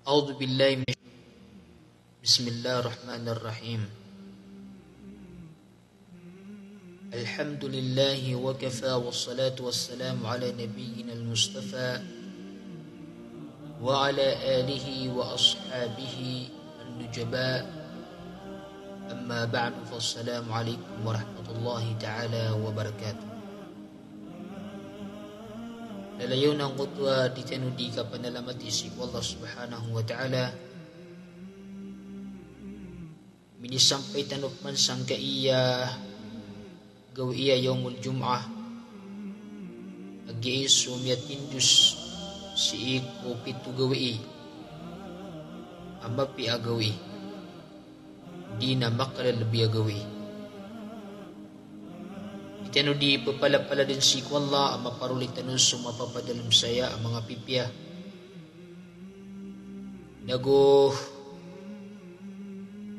أعوذ بالله من بسم الله الرحمن الرحيم الحمد لله وكفى والصلاة والسلام على نبينا المصطفى وعلى آله وأصحابه النجباء أما بعد فالسلام عليكم ورحمة الله تعالى وبركاته. Lalayo ng kutwa di tanudi ka panalamati si Allah subhanahu wa ta'ala minisampay tanop man sang kaiya gawiya yawmul jum'ah agi sumyatindus si iko pitu gawi amapi agawi di na makalalabi agawi itano di papalapala din si Allah ang maparulit tanong sumapapadalam saya ang mga pipya nago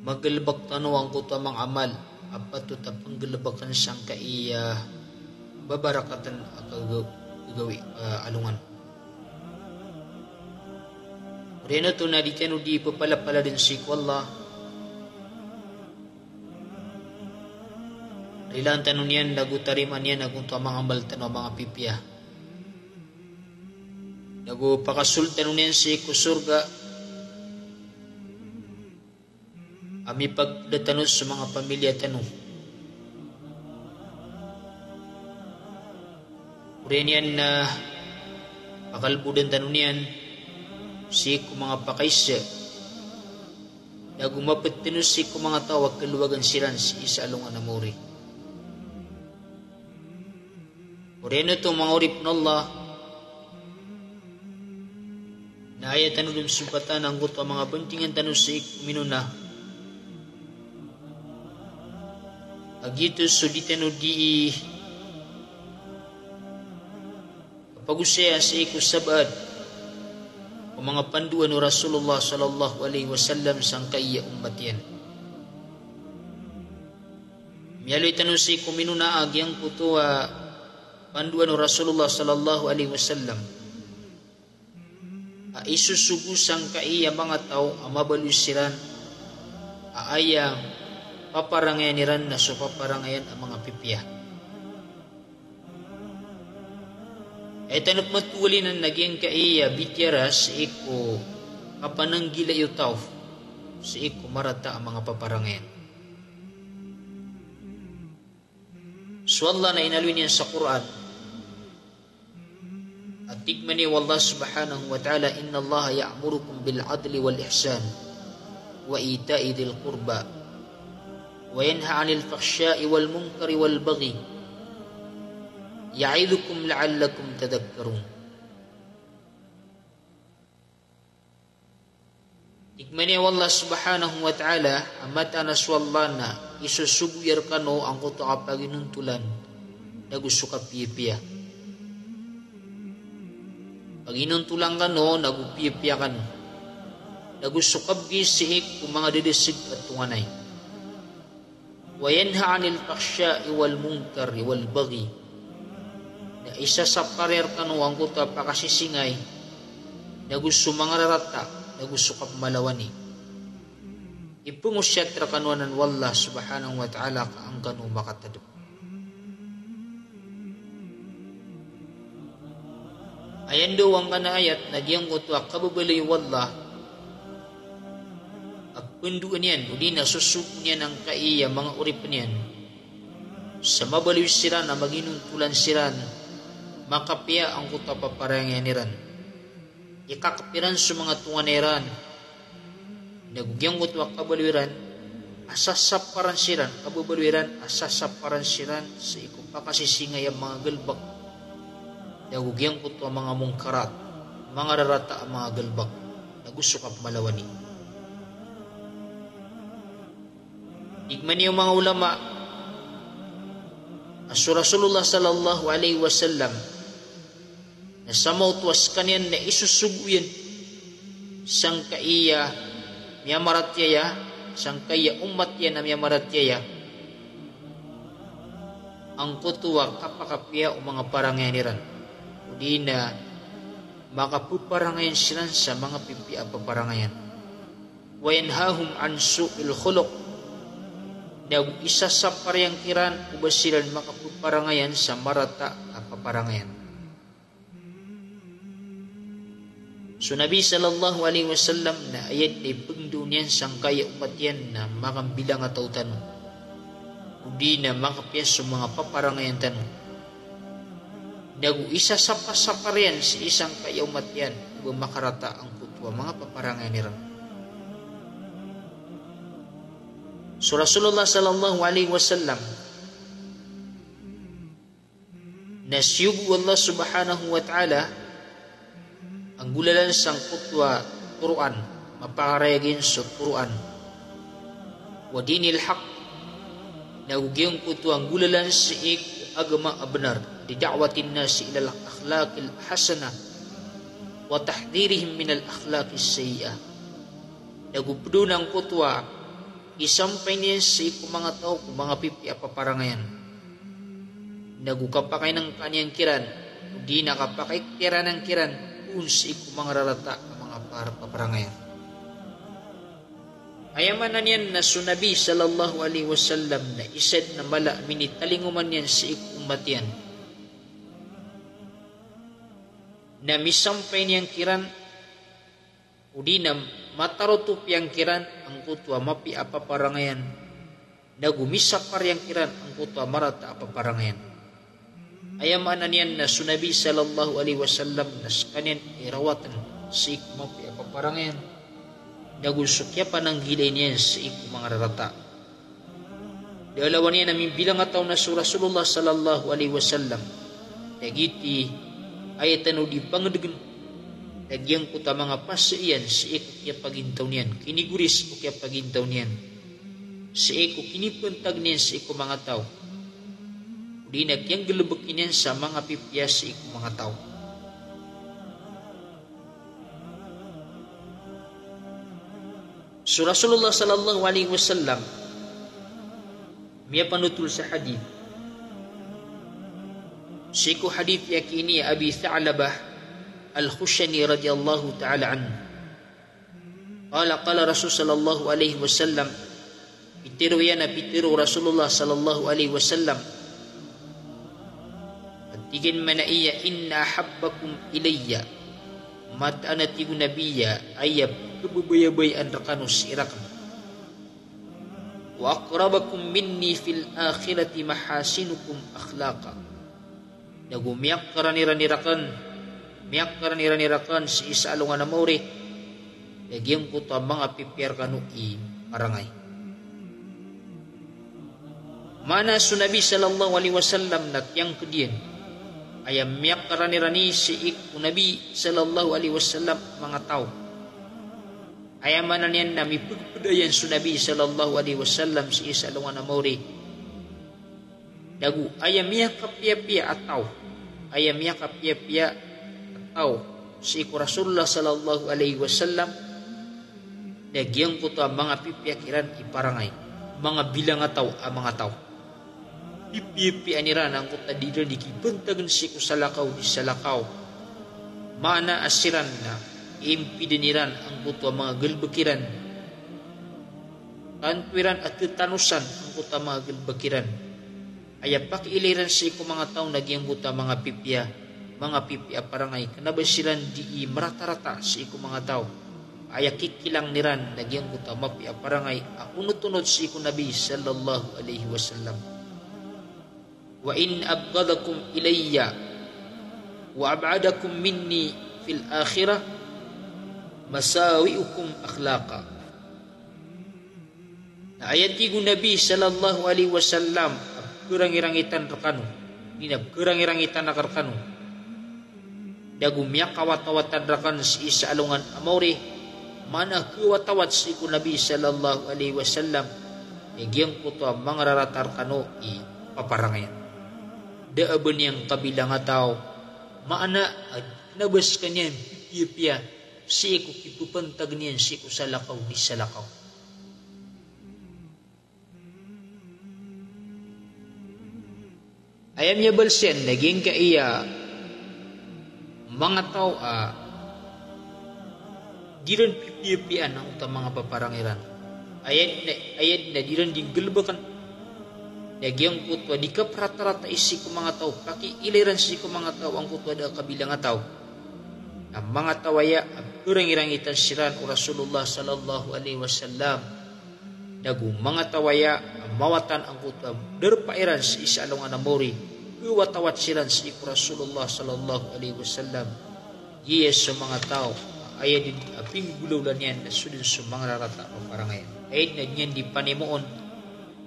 magalbak tano ang kuto mang amal apato tapang galabakan siyang kaiya babarakatan agawi alungan reno to na di tano di papalapala din si Allah Rilang tanong niyan, nagutariman niyan, nagunto ang mga amal tanong mga pipya. Nagupakasul tanong niyan si kusurga. Ami pagdatanos sa mga pamilya tanong. Uriyan niyan na pakalbudan tanong niyan, si mga pakaisya. Nagumapit tanos si mga tawag kaluwagan siran si isa alungan na muri. Oreno to mga urip ng Allah na ayatan ulim sumpatan ang guto mga buntingan tanong sa minuna agito suditan o di kapagusaya sa iku sabad o mga panduan o Rasulullah sallallahu alaihi wasallam sang kaya umat yan miyaloy tanong sa iku minuna agyang kutuwa panduan Rasulullah sallallahu alaihi wasallam isusugusang kaiya mga tao ang mabalusiran aayang paparangayaniran na so paparangayan ang mga pipya tanap matuli ng naging kaiya bityaras sa iko kapananggila yu tao sa iko marata ang mga paparangayan so Allah na inalwin niya sa Quran Tikmani wallah subhanahu wa ta'ala inna Allah ya'murukum bil adli wal ihsan wa ita'i dhil qurba wa yanha 'anil fahsya'i wal munkari wal baghi ya'idukum la'allakum tadhakkarun. Tikmani wallah subhanahu wa ta'ala amata naswallana isusuguyar kano ang kuto kapaginuntulan nagusuka piya pag inuntulang ka no, nagupipiya ka no. Nagusukab gisihik kung mga didisig at tunganay. Wayanha anil paksya iwal munkar iwal bagi. Na isa sa parer ka no, ang kuta pakasisingay, nagusumangararata, nagusukab malawani. Ipungusyatra kanuanan wallah subhanahu wa ta'ala ka ang kanu makatadok. Ayan daw ang kanayat nagyang kutwa kababaloy wallah agpunduan yan o di nasusuk niya ng kaiya mga urip niyan sa mabaloy siran na maginuntulan siran makapya ang kutwa paparangyan ikakapiran sa mga tunganiran nagugyang kutwa kabaloyran asasaparan siran kababaloyran asasaparan siran sa ikupakasisingay ang mga galbak nagugyang ko to mga mungkarat, mga rarata ang mga galbak, nagusukap malawani. Igman niyo mga ulama, aso Rasulullah sallallahu alaihi wasallam, na sa mautwas kanyan na isusuguyan, sang kaiya miyamaratyaya, sang kaya umat yan na miyamaratyaya, ang kutuwa kapakapya o mga parangyaniran. Di na maka puparangayan sila sa mga pipi a paparangayan. Wa yanhahum an su'il khuluq, na isa sa parang kiran ubas sila makapuparangayan sa marata a paparangayan. So Nabi sallallahu alaihi wasallam na ayat ay pagdunian sang kaya umat yan na makambilang at tautan, udi na makapiyas sa mga paparangayan tanong. Nagu isa sa pasaparian si isang kaya umat yan, makarata ang kutwa mga paparangayan niran. So Rasulullah sallallahu alaihi wasallam nasyubu Allah subhanahu wa ta'ala ang gulalan sang kutwa Quran, mapakarayagin sa Quran. Wa dinil haq, nagugyong kutwa ang gulalan sa agama benar, di da'watin nasi ilal akhlaqil hasana wa tahdhirihim min al akhlaqis sayyi'ah. Nagupdo ng kutwa isampay niya sa mga tao kung mga pipi a paparangayan. Nagukapakay ng kanyang kiran, di nakapakay kiran ng kiran kung sa mga rarata ang mga paparangayan. Ayaman na niyan na sunabi sallallahu alaihi wasallam na isad na mala minitalinguman niyan sa umat yan, na misampay niyang kiran o di na matarutup yang kiran ang kutwa mapi apaparangayan, na gumisapar yang kiran ang kutwa marata apaparangayan. Ayaman na niyan na sunabi sallallahu alaihi wasallam na kanyan irawatan sa mapi apaparangayan, nagusukya pa ng gilay niyan sa mga rarata. Dalawa niya namin bilang ataw na sa Rasulullah sallallahu alaihi wasallam, nagiti ayatan o di pangadagan, nagyang ko ta mga pasaiyan sa iko kaya pagintaw niyan, kiniguris o kaya pagintaw niyan, sa iko kinipantag niyan sa iko mga tao, di nagyang galabakin niyan sa mga pipya sa iko mga tao. So Rasulullah sallallahu alaihi wasallam miya panutul sa hadith. Siku hadith yakini Abi Tha'labah Al-Khushani radhiyallahu ta'ala anhu. Qala Rasul sallallahu alaihi wasallam, pitiru Rasulullah sallallahu alaihi wasallam, tigin manaiya inna habbakum ilayya matanatigu nabiyya ayab kububayabay an rakanus irakan wa aqrabakum minni fil akhirati mahasinukum akhlaqa. Nagumiyak karanirakan si isa alungan na mauri, nagyang kuto mga pipiyar kanu i marangay. Mana sunabi sallallahu alaihi wasallam natyang kediyan ayam miyak karanirani si iku nabi sallallahu alaihi wasallam mga tao. Ayaman na niyan na mipagpadayan sunabi sallallahu alaihi wasallam si isa alungan na mauri, dagu ayam miyak kapia-pia ataw, ayam miyak kapia-pia ataw si iku Rasulullah sallallahu alaihi wasallam, nagyang kuto mga pipiakiran iparangay, mga bilang ataw ang mga tao. Pipi aniran ang kuta dito di kibantagan si iku salakaw di salakaw, mana asiran na impidiniran ang kuto mga galbakiran, kantuiran at tanusan ang kuta mga galbakiran. Aya pakiiliran si iku mga tao nagyang kuta mga pipya parangay, kanabay silan di marata-rata si iku mga tao. Aya kikilang niran nagyang kuta mapi parangay akunot-tunod si iku Nabi sallallahu alaihi wasallam. Wa in abghadakum ilayya wa ab'adakum minni fil akhirah masawi'ukum akhlaqa. Ayat tigu Nabi sallallahu alaihi wasallam kurang-irangitan rakanu, ninab kurang-irangitan rakanu, dagumyak kawat-kawatan rakan si isa alungan amore, mana kuwatawat si ku Nabi sallallahu alaihi wasallam, nagyang kuto mga raratar kanu i paparangayan. Daaban yang kabilang ataw, maana nabas kanyan piya si iku kipupantag niyan si iku salakaw di salakaw. Ayam niya balsen naging kaiya mga tao diran pipi-pipian ang uta mga paparangiran. Ayad na diran diggelbakan. Nagyang kutwa di ka rata-rata isi ko mga tao, paki iliran si ko mga tao ang kutwa da kabilang nga tao. Ang mga tawaya ang urang-irangitan siran o Rasulullah sallallahu alaihi wasallam. Dagu mga tawaya ang mawatan ang kutwa derpairan si isa along anamori. Uwatawat siran si ko Rasulullah sallallahu alaihi wasallam. Yes sa mga tao ayad din aping gulaulan yan na sudin sa mga rarata o parangayan. Ayad na niyan di panimuon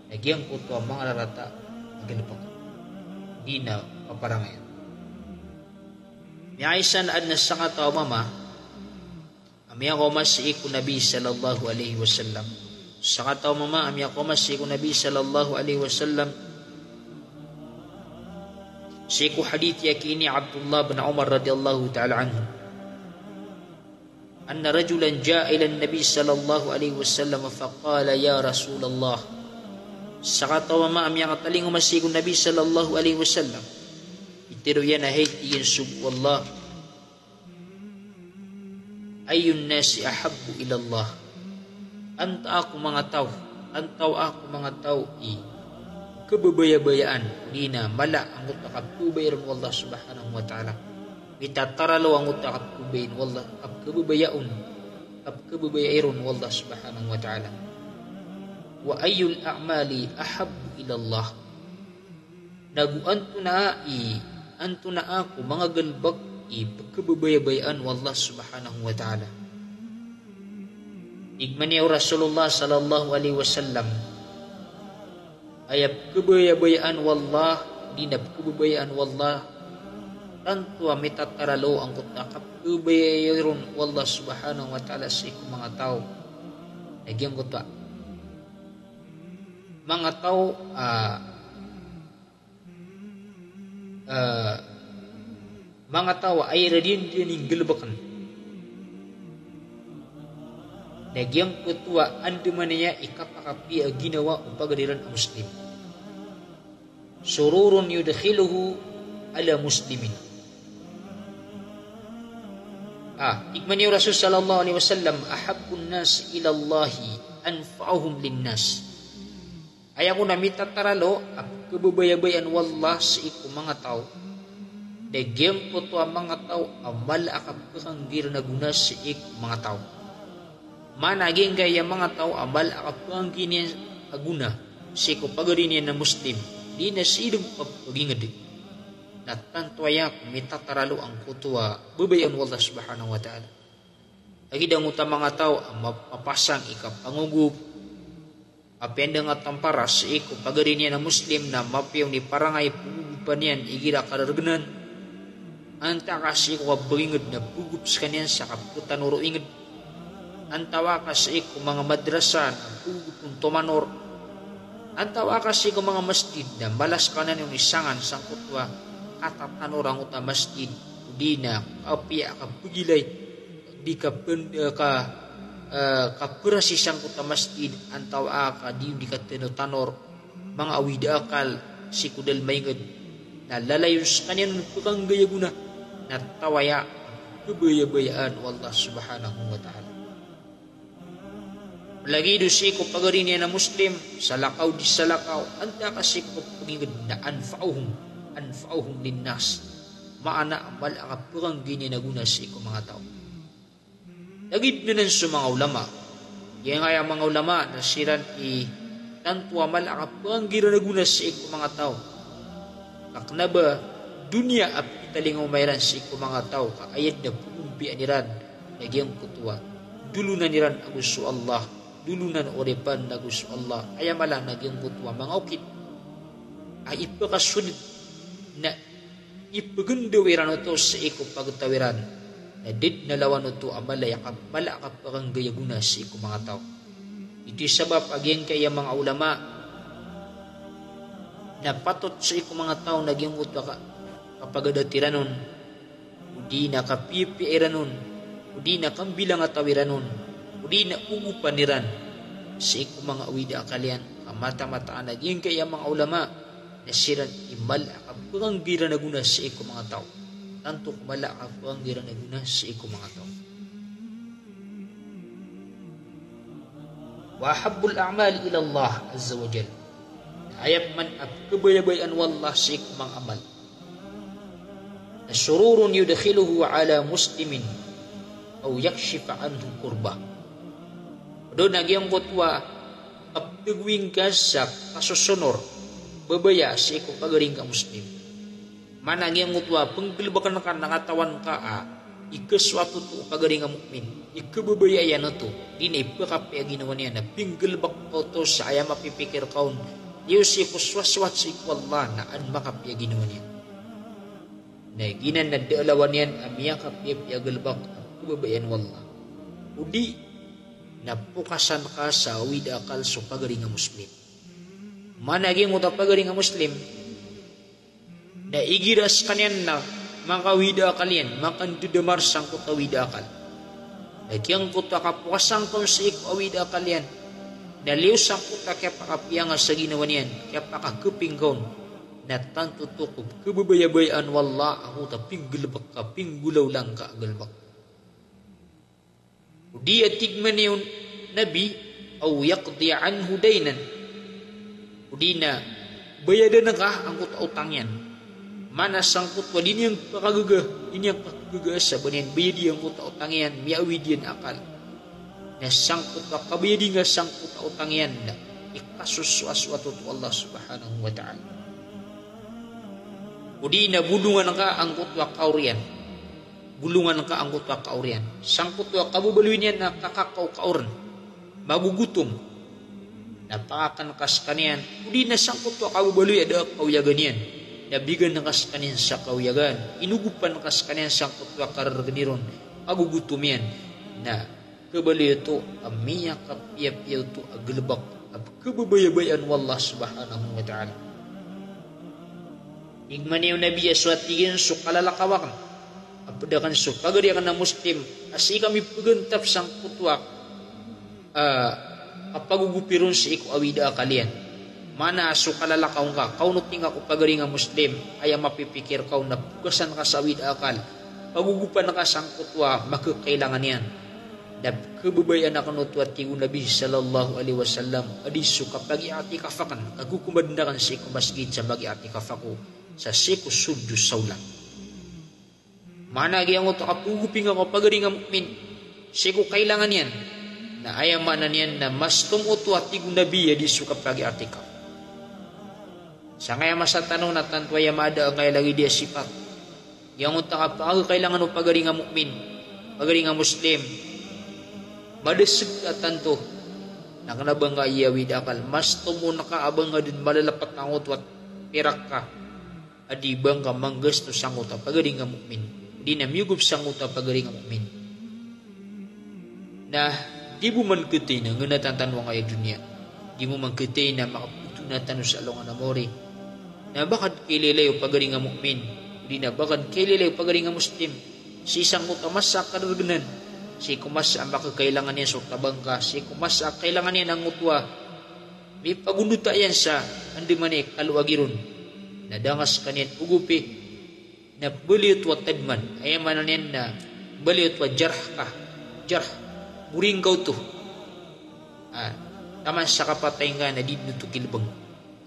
nagyang kutwa mga rarata agalapak. Di na paparangayan. Miaysan ad na sa nga tao mama amya ko mas iku Nabi sallallahu alaihi wasallam. Sa nga tao mama amya ko mas iku Nabi sallallahu alaihi wasallam. Siku hadith yakini Abdullah bin Umar radhiyallahu ta'ala anhu. Anna rajulan jaa ila an-nabi sallallahu alaihi wasallam faqala ya Rasulullah. Sa nga tao mama amya kataling umasiku Nabi sallallahu alaihi wasallam. Itiro yan na haytiyin subwallah. Ayun nasi ahabbu ilallah. Anta ako mga tao. Antaw ako mga tao kababaya-bayaan. Di na mala ang utakaptubayin wallah subhanahu wa ta'ala. Itataralo ang utakaptubayin wallah. Kababaya-un. Kababayairon wallah subhanahu wa ta'ala. Wa ayul a'mali ahabbu ilallah. Naguanto na ako mga galbak pagkababaya-bayaan wallah subhanahu wa ta'ala. Igman niya Rasulullah sallallahu alaihi wasallam ayap kabaya-bayaan wallah di na kababayaan wallah tanto mitataralo ang kutakap kabayayaron wallah subhanahu wa ta'ala sa ikong mga tao. Nagyang kuta mga tao mga tao ay radin din gilbakan. Nagyang kutwa anduman niya ikapakapi ang ginawa o pagadiran ang Muslim. Sururun yudkhiluhu ala muslimin. Ikman niya Rasul sallallahu alaihi wasallam ahabbun nas ila Allahi anfa'uhum linnas. Ay ako na mitataralo ang kababaya-bayan wallah sa iku mga tao. Nagyang po to ang mga tao amal akapakangir na guna sa iku mga tao. Managing gaya mga tao amal akapakangir niya aguna sa iku pagarin niya na Muslim. Di na silong pagpagingad. Natantwaya ko mitataralo ang kutuwa babayan wallah subhanahu wa ta'ala. Agidang utang mga tao ang mapapasang ikapangugup apenda nga tamparas iko pagarin niya na Muslim na mapiyaw ni parangay pugupan niyan igira kararganan anta kasi ko kabingad na pugups kanyan sa kaputan uro ingad antawa kasi ko mga madrasa na pugupun tomanor antawa kasi ko mga masjid na balas kanan yung isangan sa kutwa katatanurang uta masjid di na kapiya kapugilay di kapurasisang kuta masjid antaw aka di katinotanor mga awida akal si kudal maingad na lalayon sa kanyan pagkang gayaguna na tawaya kabaya-bayaan wallah subhanahu wa ta'ala. Lagi do si ko pagarin niya na Muslim sa lakaw di sa lakaw anta kasi ko pagingad na anfa'uhum linnas maana amal akapurang gini na guna si ko mga tao. Nagid na sa mga ulama. Kaya nga yung mga ulama na siran tanto amal akapang giranagunas sa iko mga tao. Kaknaba dunia ap italing umayran sa iko mga tao kaayad na pumumpi aniran nagyang kutuwa. Dulunan niran agusto Allah. Dulunan orepan na gusto Allah. Ayamala nagyang kutuwa. Mga ukit ay ipakasunod na ipagundawiran ito sa iko pagtawiran. Nadid na lawan ito amalay malakap parang gayaguna sa iko mga tao. Ito'y sabab agyan kaya mga ulama na patot sa iko mga tao nagyang utwa kapag adatiranon udi na kapipiiranon udi na kambilang atawiranon udi na umupaniran sa iko mga awida akalian kamata-mataan nagyang kaya mga ulama na siran imalakap parang giranaguna sa iko mga tao. Tanto kumala ako ang giranaguna sa iko mga tao. wa habbul a'mal ila Allah azza wa jal. Ayat man ab kebayabayan wallah si kumang amal. Sururun yudkhiluhu ala muslimin aw yakshifa anhu kurba. Do nagyang kutwa abdugwing kasak kasusunor babaya si ko pagaring ka muslim. Mana nagyang kutwa penggelbakan ka nakatawan ka ikaswatu tu pagaring ka mukmin. Ikababayayan na to. Dina ipakapya ginawa niya na pinggelbak ko to sa ayam mapipikir kaun. Yusi ko swaswat si Allah na an makapya ginawa niya. Na ginan na daalawan niyan amiya kapya gelbak kababayan wallah. Udi napukasan ka sa widakal so pagaring nga muslim. Managing mo pagaring nga muslim na igiras kanyan na makawidakal yan makandudamar sang kutawidakal. Nagyang kuta kapuasang kung sa ikawidakal yan naliw sang kuta kaya pakapiyang sa ginawa niyan kaya pakakuping kaun na tantutukub kababayabayaan wallah ako ta pinggulbak ka pinggulaw lang ka agalbak. Dia tigman yung nabi au yaqdi anhu daynan. Udina bayadan ka ang utang yan. Mana sangkut wa din yang pakagaga, ini yang pakagaga sa banin bayadi ang utang yan, miawi diyan akal. Na sangkut wa kabayadi nga sangkut utang yan na ikasus aswatu Allah subhanahu wa ta'ala. Udina bulungan ka ang kutwa kaurian. Bulungan ka ang kutwa kaurian. Sangkut wa kabubaluin yan na kakakaw kauran. Magugutom. Napakakan kas kanian. Udi na sangkut wa kabubaluin ada kauyagan yan. Nabigan na kas kanian sa kauyagan. Inugupan kas kanian sangkut wa kararganiron. Magugutom yan. Na kabali ito amiya kapiyap-yaw ito aglabak. Kababayabayan wallah subhanahu wa ta'ala. Igman yung nabi aswat tigin so kalalakawakan. Apadakan so pagariakan na muslim asi kami pagantap sang kutwa kapagugupiron sa iko awida kalian. Mana so kalalakaw ka kaunuting ako pagari nga muslim ay mapipikir kau na pugasan ka sa awida akal. Pagugupan ka sang kutwa makakailangan yan. Dab kebabayan akan utwa tigu Nabi sallallahu alaihi wasallam adisu kapag iati kafakan kagukumadandakan sa iko masjid sa bagi ati kafako sa siku sudus saulang. Mana gyang uto kapuguping ako pagari nga mukmin. Siku kailangan yan. Na ayamanan yan na mas tumuto at tigo nabi di suka pagi atika. Sa ngaya masa tanong na tanto ay amada ang kaya lagi dia sifat. Yang uto kapag kailangan o pagari nga mukmin. Pagari nga muslim. Madasig at tanto. Nakanabang nga iyawid akal. Mas tumo nakaabang nga din malalapat na uto at pirak ka. Adibang ka manggas no sang uto pagari nga mukmin. Di na miyugup sang uta pagari nga mukmin. Na di mo man kitay na nga natantanwa nga yung dunia. Di mo man kitay na makaputo na tanong sa along anamori. Na bakad kililay o pagari nga mukmin. Di na bakad kililay o pagari nga muslim. Si isang uta masa karaganan. Si kumasa ang makakailangan niya sa tabang ka. Si kumasa kailangan niya ng utwa. May pagunuta yan sa andi manik kaluagiron. Nadangas kanyan ugupi. Na baliut wa tadman ayamanan yan na baliut wa jarh ka jarh muring kau tu taman sa kapatay nga na di nuto kilbang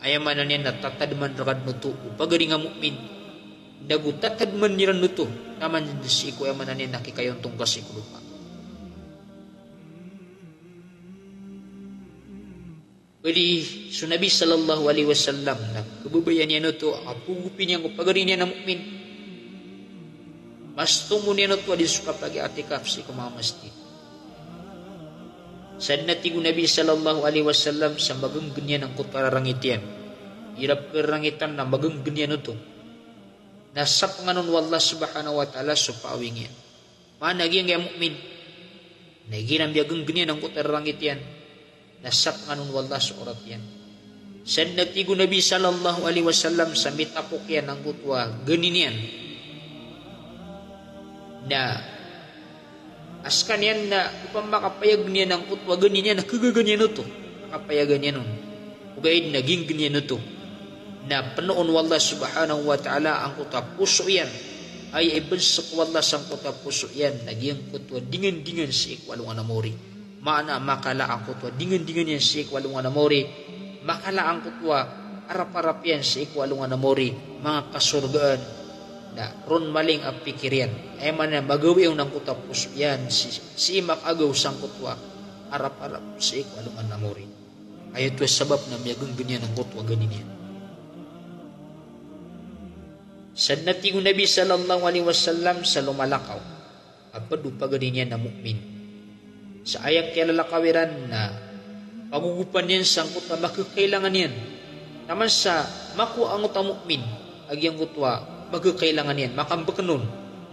ayamanan yan na tatadman rakad nuto pagari nga mukmin dagu tatadman niran nuto taman si ko ayamanan yan nakikayon tungkas si kulupa. Jadi so Nabi sallallahu alaihi wasallam na kababayan niya nuto apugupin niya ko pagari niya na mukmin. Mas tumunenot wa di suka pagi atikaf si kumama masjid. Sad na tigo Nabi sallallahu alaihi wasallam sa magang ganyan ang kutararangitian. Hirap kerangitan na magang ganyan ito. Nasa panganon wallah subhanahu wa ta'ala so paawing yan. Managing kaya mukmin. Nagiram biagang ganyan ang kutararangitian. Nasa panganon wallah so orat yan. Sad na tigo Nabi sallallahu alaihi wasallam sa mitapok yan ang kutwa ganin yan. Na askan yan na upang makapayag niya ng kutwa ganyan na kagaganyan ito makapayagan niya nun ugaid naging ganyan ito na panoon wallah subhanahu wa ta'ala ang kutwa puso yan ay ibansak wallah sang kutwa puso yan naging kutwa dingan-dingan sa ikwalong anamori Mana makalaan ko tua dingan-dingan yan si ikwalungan na mori. Makalaan ko tua arap-arap yan si ikwalungan na mori. Mga kasurgaan na ron maling apikirian. Ay man na magawi yung nang kutapos yan si makagaw sang kutwa arap-arap si ikwalungan na mori. Ay ito sabab na miyagang ganyan ang kutwa ganin yan. Sad natingo Nabi sallallahu alaihi wasallam sa lumalakaw. Apadu paganin yan na mukmin. Sa ayang kilalakawiran na pagugupan yan sangkot na makakailangan yan. Naman sa makuangot ang mukmin, agyang gutwa, magkakailangan yan. Makambakanon,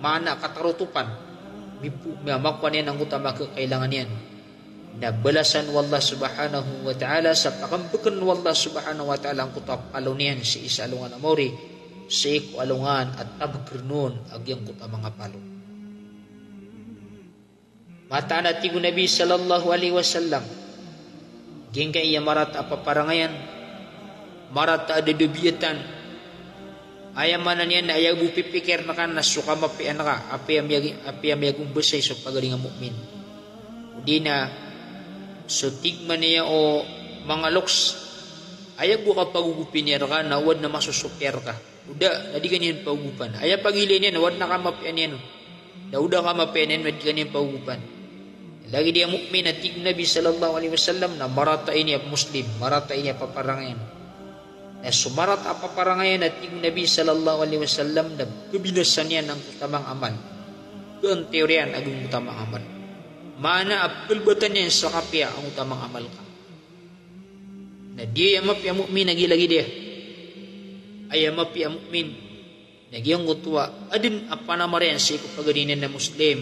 mana katarutupan, makuan yan ang gutwa makakailangan yan. Nabalasan wallah subhanahu wa ta'ala sa pakambakan wallah subhanahu wa ta'ala ang gutwa palunian si isa alungan amori, si iku alungan at tabagrinon agyang gutwa mga palong. Mata na tigo Nabi sallallahu alaihi wasallam. Gingkay iya marat apa parangayan. Marat ada debietan. Ayam mana niyan na ayaw bupipikir na kan na suka mapian ka. Api ang mayagong basay sa pagalingang mukmin. Hindi na so tigma niya o mga loks. Ayaw ko ka pagugupin niya ka na wad na masusupyer ka. Uda, nadi ganyan pagugupan. Ayaw pagilin niya na wad na ka mapian niya. Dauda ka mapian niya, nadi ganyan pagugupan. Lagi dia mukmin at tig Nabi sallallahu alaihi wasallam na marata ini muslim, marata ini paparangayan. Na sumarat paparangayan at tig Nabi sallallahu alaihi wasallam na kebinasan niya ng utamang amal. Doon teoryan agong utamang amal. Mana apilbatan niya sa kapya ang utamang amal ka. Na dia yang mapi mukmin lagi dia. Ay mapi mukmin. Nagyang gutwa adin apa nama riyan si ko pagadinan na muslim.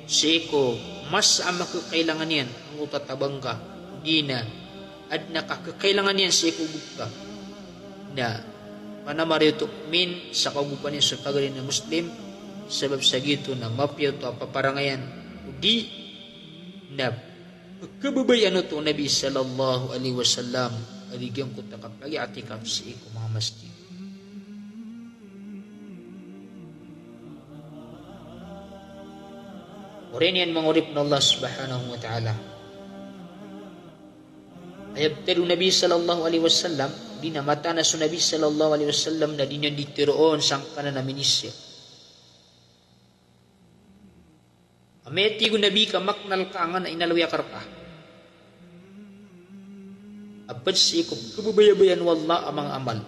Si ko mas ang makakailangan yan ang utatabang ka. Di na at nakakakailangan yan sa ikugub ka. Na panamari ito min sa kagupan niya sa pagaling na Muslim sabab sa gito na mapiyaw ito paparangayan. Di na pagkababayan ito Nabi sallallahu alaihi wasallam aligyan ko takapagi atikap sa iko mga masjid. Orin yan mangurip na Allah subhanahu wa ta'ala. Ayabtadu Nabi sallallahu alaihi wasallam, di na mata na sa Nabi sallallahu alaihi wasallam na di niya ditiroon sang kanan na minisya. Ameti ko Nabi ka maknal ka nga na inalawya karka. Abad si ikop, kababayabayan wallah amang amal.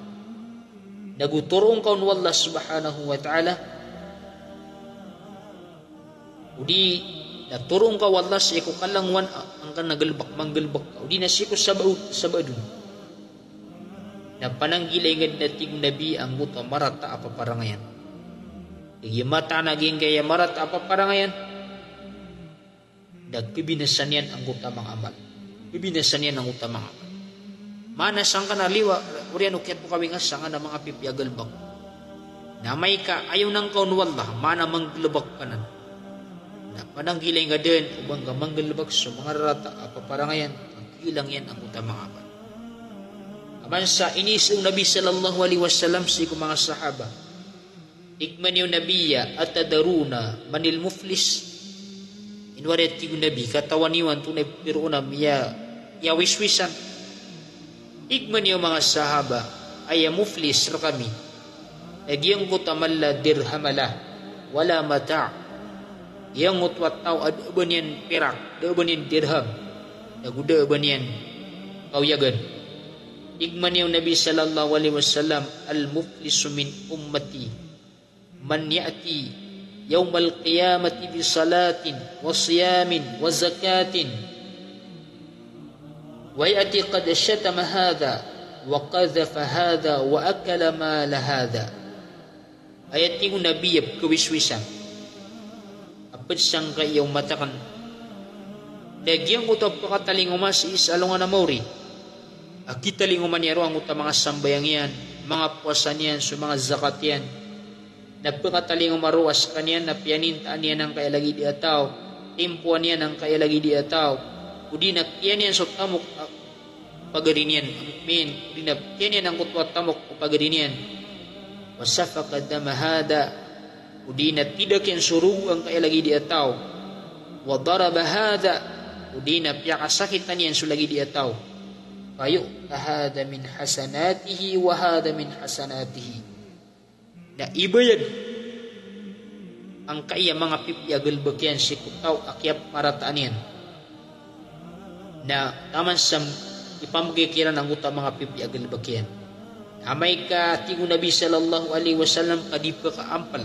Naguturong kaun wallah subhanahu wa ta'ala. Udi naturong ka wallah sa iko kalangwan ang kan nagalbak manggalbak ka. Udi na si iko sabadun. Na pananggilay nga nating Nabi ang buta marata apa parangayan. Igi mata naging kaya marata apa parangayan. Nagpibinasan yan ang utamang amal. Pibinasan yan ang utamang amal. Mana sang ka naliwa, uriyan ukyat po kawing asang na mga pipiagalbak. Na may ka, ayaw nang kaun wallah, mana manggalbak ka nan. Na pananggilay nga din, ubang ka manggalbak sa mga rata, paparangayan, ang kilang yan ang utamang amal. Aman sa inisang Nabi sallallahu alaihi wasallam sa mga sahaba, ikman yung Nabiya at tadaruna manil muflis. Inwaret yung Nabi, katawaniwan tunay pero na miya wiswisan. Ikman yung mga sahaba, ay muflis kami. Nagyang ko tamala dirhamala, wala mata'. Yang utwat tau ada banian perak, ada banian dirham, naguda banian kauyagan. Igman yung Nabi sallallahu alaihi wasallam al-muflisu min ummati man ya'ti yawmal qiyamati bi salatin wa siyamin wa zakatin wa ya'ti qad shatama hadha wa qadhafa hadha wa akala mala hadha. Ayat yung Nabi yab kawiswisan. Apad siyang kayaw matakan. Nagyang utap pakataling umas isalungan na mauri. Akitaling uman yaro ang utap mga sambayang yan, mga puwasan yan, so mga zakat yan. Nagpakataling umaruas kanyan na piyanintaan yan ang kailagi di ataw, timpuan yan ang kailagi di ataw, udi na yan yan so tamok pagarin yan. Amin. Udi na yan yan ang kutwat tamok pagarin yan. Wasafaka damahada. Udi na tidak yang suruh ang kaya lagi dia tahu. Wa daraba hadha udina piya kasakitan yan sulagi dia tahu kayu hada min hasanatihi wa hada min hasanatihi na ibayad ang kaya mga pipiagel bakyan si kutaw akyap marataan yan na taman sa ipamagikiran ang uta mga pipiagel bakyan amay ka tigo Nabi sallallahu alaihi wasallam kadipa ka ampal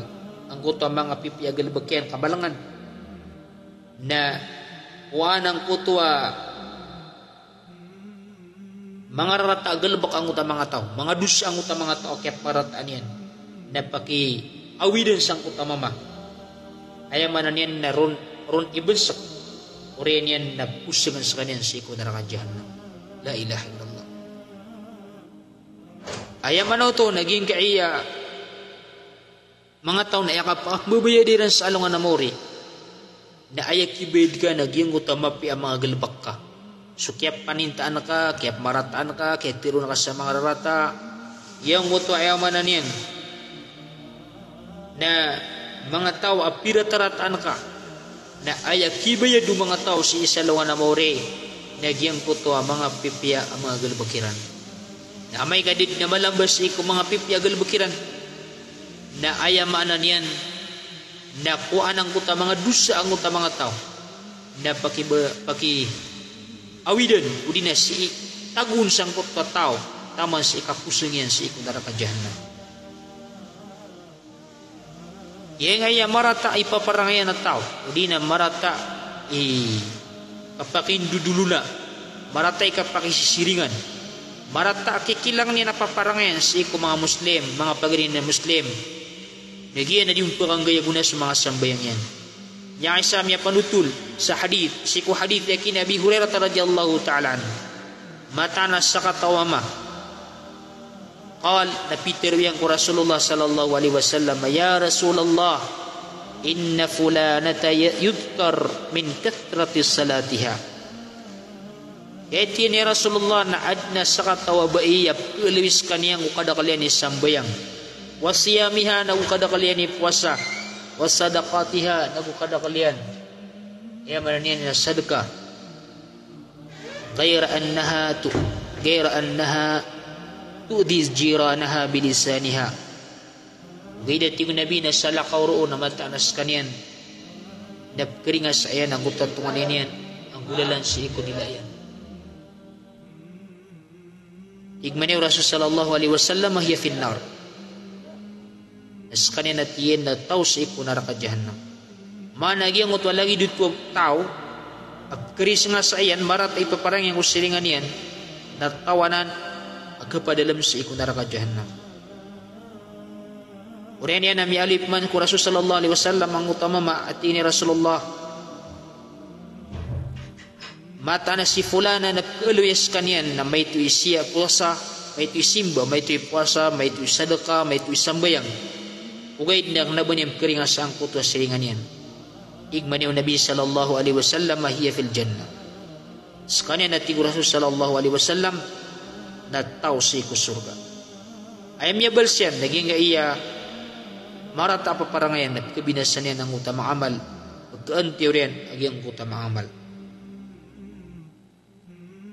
ang uta mga pipiagel bakyan kabalangan na wanang kutwa mga rata galbak ang uta mga tao mga dus ang uta mga tao akyap marataan yan na paki awidan sang uta mama ayaman niyan na ron ibensak ori niyan na pusingan sa kanyan sa iko neraka jahannam la ilaha illallah ayaman to naging kaiya mga taon na yakap mabayadiran sa alungan na mori na ayak ibed ka naging utama pi ang mga galbak ka so kiyap panintaan ka kiyap marataan ka kiyap tiro na ka sa mga rarata yung uto ayaman na niyan na mga tao apira tarataan ka na ayakibaya do mga tao si isalawan na more nagyang puto ang mga pipya ang mga galbakiran na may kadid na malambas iko mga pipya galbakiran na ayamanan yan na kuan ang kuta mga dusa ang kuta mga tao na paki awidan udina si tagun sang kuta tao taman si kapusang yan si iko neraka jahannam. Yang ay marata ipaparangayan na tao. Hindi na marata kapakinduduluna. Marata kapakisisiringan. Marata kikilang niya napaparangayan sa iko mga Muslim, mga pagarin na Muslim. Nagyan na di yung paranggaya guna sa mga sambayang yan. Yang isa niya panutul sa hadith. Siku hadith yakin Abi Hurairah radhiyallahu ta'ala. Mata na sa katawama. قال نبيتر yang Rasulullah sallallahu alaihi wasallam ya Rasulullah inna fulanata yudkar min kathrati salatiha yati ni Rasulullah na adna sakatawa baiyap ulwis kaniyang ukada kalian ni sambayang wasiyamiha na ukada kalian ni puasa wasadaqatiha na ukada kalian ya mananian na sedekah ghaira annaha tudis jiranaha bilisaniha gayda tigo Nabi na salakaw roon na matanas kanyan napkeringas ayan ang gutantungan yan ang gulalan si iko nila yan igmani Rasul sallallahu alaihi wasallam hiya finnar as kanyan natiyen na tao sa iko neraka jahannam managi ang utwa lagi dito tao agkeris nga sa ayan marat ay paparang yung usilingan yan natawanan kepada dalam si iko neraka jahannam. Urian yan nami alip man ku Rasul sallallahu alaihi wasallam ang utama maatini Rasulullah. Mata na si fulana na kaluyas kanyan na may tu isiya puasa, may tu simba, may tu puasa, may tu sedekah, may tu sambayang. Ugay nang nabanyam keringas ang kuto siringan yan. Igmani Nabi sallallahu alaihi wasallam hiya fil jannah. Sekanya nati Rasul sallallahu alaihi wasallam na tao si ko surga. Ayam niya balsyan, naging iya marata pa parang ngayon, nagkabinasan niya ng utamang amal, pagkaan teoryan, agyang utamang amal.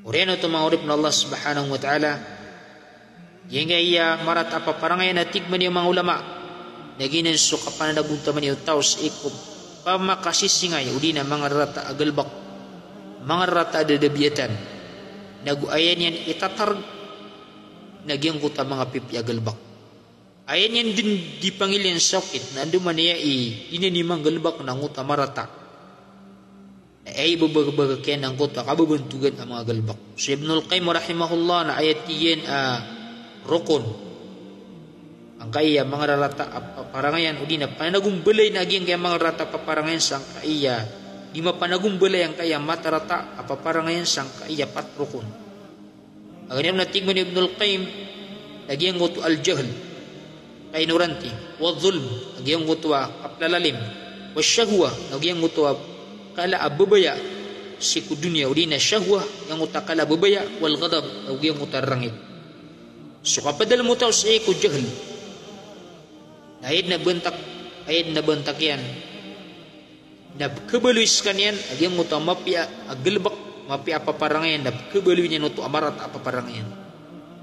Uriyan ito mga urip na Allah subhanahu wa ta'ala, yung iya marata pa parang ngayon, natigman niya mga ulama, naging suka pa na naguntaman niya tao sa iko, pamakasisingay, uli na mga rata agalbak, mga rata adadabiyatan, naguayan yan itatarg, nagyang kuta mga pipiagalbak. Ayan yan din di pangilian sakit na ando man niya inanimang galbak ng kuta marata. Ay babagbaga kaya ng kuta kababantugan ang mga galbak. So Ibnul Qayyim rahimahullah na ayat yan rukun. Ang kaya mga rarata paparangayan o di na panagumbalay na aging kaya mga rata paparangayan sang kaya di mapanagumbalay ang kaya matarata paparangayan sang kaya patrukun. Aganyan natigman ni Ibnul Qayyim nagyang guto al-jahl kainuranti wadh-dhulm nagyang guto kaplalalim wasyahwa nagyang guto kala abubaya si kudunya udina syahwa yang utakala abubaya wal ghadab nagyang utarangit so kapadal mo tao sa ko jahl ayat na bentak yan nabkebaluis kanyan agyang muta mapia agelbak mapia apa parangayan nabkebaluin yan uto amarat apa parangayan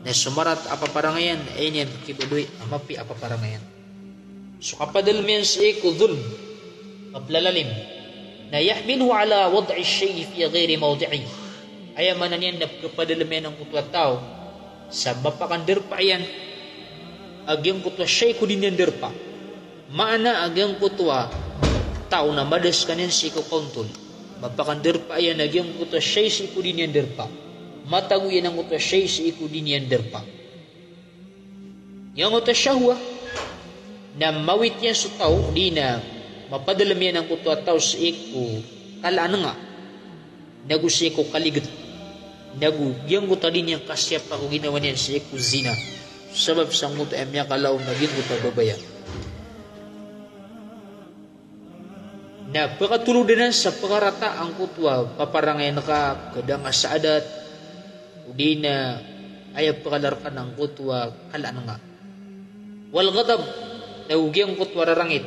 na sumarat apa parangayan ay niyan kibaluy mapi apa parangayan so kapadalmiyan sa iko dhulm maplalalim na yahmilu ala wad'i shay fi ghairi mawdi'i ay manan yan nabkepadalmiyan ang kutwa tao sa mapakandirpa yan agyang kutwa shay kudinyandirpa maana agyang kutwa tao na madas kanin si ikukontol mapakandirpa yan agyang kutwa shay si kudinyandirpa matagu yan ang kutwa shay si kudinyandirpa yung kutwa syahwa na mawit yan sa tao di na mapadalam yan ang kutwa tao sa iku kalaan nga nagu si iku kaligat nagu yung kutwa din yung kasyap ako ginawa niyan sa iku zina sabab sang kutwa emya kalaw naging kutwa babaya na pagkatuludan sa pagkarata ang kutwa paparangay naka kadang sa adat udi na ay pagkalarkan ang kutwa kalaan nga wal ghadab na ugi ang kutwa rarangit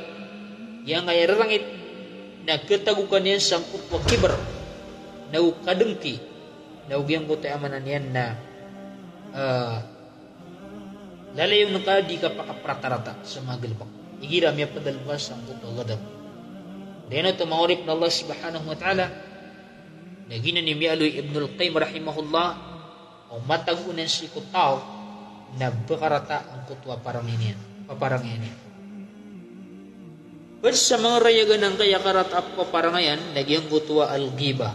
yang ay rarangit na katagukan yan sa kutwa kibar na kadengki na ugi ang kutwa amanan yan na lalayo nakadi ka pakapratarata sa mga galbak igira miya padalwas ang kutwa ghadab dahil ito mangurip na Allah subhanahu wa ta'ala na gina ni Mialoy Ibn al-Qayyim rahimahullah o matagunan si kutaw na bakarata ang kutwa paparangyan. But sa mga rayagan ng kaya karatap paparangayan nagyang kutwa al-ghiba.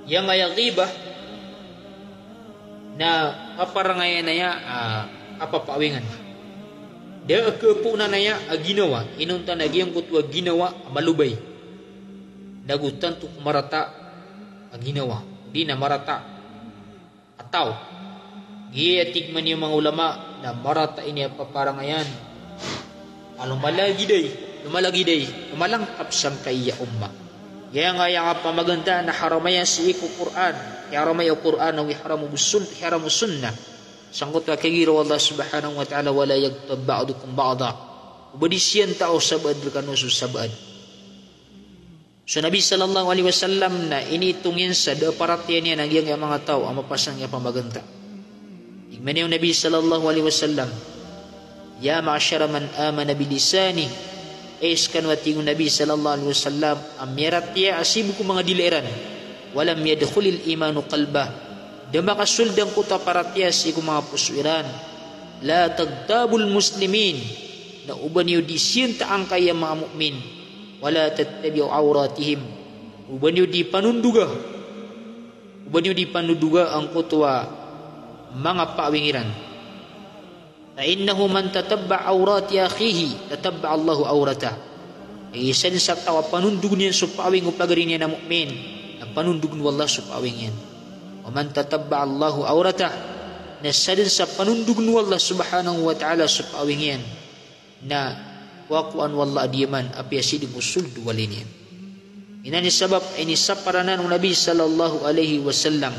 Yang ay al-ghiba na paparangayan na ya kapapawingan. Dia kepunan naya ginawa inunta nagyang kutwa ginawa malubay nagutan tu marata ginawa di na marata ataw giatig man yung mga ulama na marata ini paparangayan lumalagi day lumalangkap sam kaya umma kaya nga yung pamaganda na haramayan si iku Quran haramay Quran wa haramu sunnah sangkot wa kagiro Allah subhanahu wa ta'ala wala yagtab ba'dukum ba'da ubadisiyan tao sabad kanuso sabad so Nabi sallallahu alaihi wasallam na initungin sa daparatian niya nagyang mga tao ang mapasang niya pamaganta igman yung Nabi sallallahu alaihi wasallam ya ma'asyara man amana bilisani iskan watingon Nabi sallallahu alaihi wasallam amirat niya asibu ko mga diliran walam yadkhulil imanu qalbah dama kasuldang kuta paratyas iku mga pusuiran la tagtabul muslimin na uban yu disinta ang kaya mga mukmin wala tattabi'u awratihim uban yu di panunduga ang kutwa mga pawingiran na innahu man tatabba awrati akhihi tatabba Allahu awrata isan sa tawa panundug niyan sa pawing upagarin niya na mukmin na panundug ni Allah sa pawing yan man tatabba Allahu awratah nasadin sa panundug ni Allah subhanahu wa ta'ala sa pawingyan na wakuan wallah adiyaman apiasidi musul duwalinian inani sabab ini saparanan ng Nabi sallallahu alaihi wasallam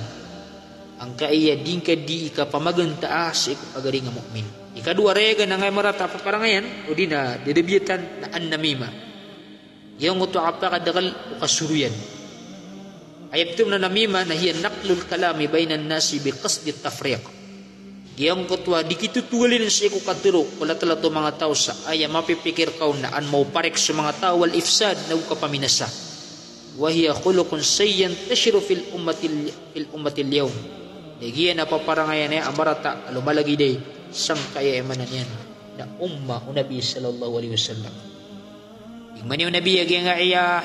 ang kaiya dingka di ka pamaganta sa ikapagari nga mukmin ikadua rega na ngay marata paparangayan o di na dedebiatan na annamima yung uto apa kadagal o kasuruyan ayabtum na namima na hiya naqlul kalami bainan nasi biqasdi tafriq giyang kutwa dikitutugalin sa iku katiro wala talato mga tao sa aya mapipikir kaw na an mauparek sa mga tao wal ifsad na ukapaminasa wa hiya khuluqun sayyan tashiru fil ummati al-yawm giyan na paparangayan ay amarata lumalagi day sang kaya emanan yan na umma o Nabi sallallahu alaihi wasallam igman yung Nabi aging iya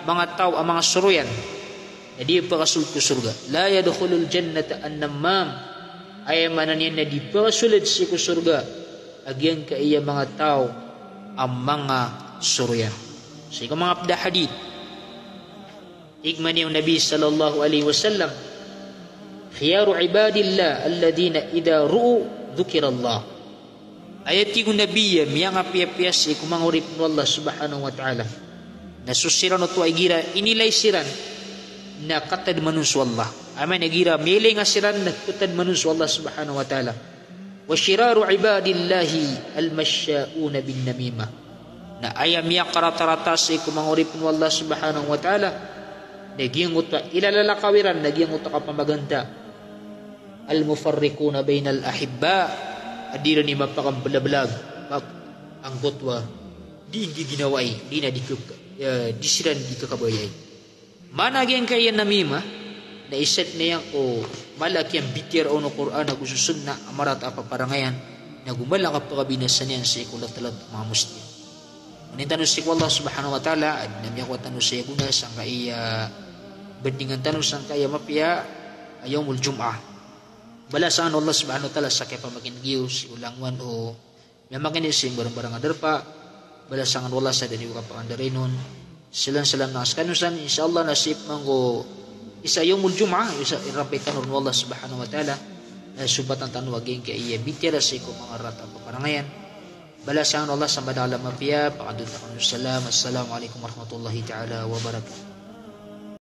mga tao ang mga suruyan di pakasul ku surga la yadkhulul jannata an-namam ay manan yan na di pakasulid si ku surga agyan ka iya mga tao ang mga suryan so ikaw mga abda hadith igman yung Nabi sallallahu alaihi wasallam khiyaru ibadillah alladhina idha ru'u dhukirallah ayat yung Nabi miyang apiapias ikaw mga urip ng Allah subhanahu wa ta'ala nasusiran o ay gira inilay siran na katad manus wallah ama nagira mele nga siran na katad manus wallah subhanahu wa ta'ala wa shiraru ibadillahi almasyauna bin namimah na ayam ya karata-rata sa kumanguripin wallah subhanahu wa ta'ala nagingot pa ilalakawiran nagingot ka pamaganda al-mufarriquna bainal ahibba adira ni mapakambalabalag ang gotwa di ginawai di na di siran di kakabayay managyan kaya namima na iset na yan ko malaki ang bitir o no Quran na gususun na amarat apa parangayan na gumalang kapakabinasan yan sa ikulat talat mga muslim. Manintanong si Allah subhanahu wa ta'ala at namya ko tanong sa guna sang kaya bandingan tanong sang kaya mapya ayaw mul jum'ah. Balasaan Allah subhanahu wa ta'ala sa kaya pamakingiw si ulangwan o may makinising barang-barang adarpa balasangan Allah sa daniwa kapakandarinon silang-silang nakaskanusan insyaAllah nasip manggo isa yung jum'ah isa irapay tanong Allah subhanahu wa ta'ala na subatan tanwagin kay iya bitira sa iko mga rata paparangayan balasangan Allah sa madala mapya pakadun na kanu salam assalamualaikum warahmatullahi ta'ala wabarakatuh.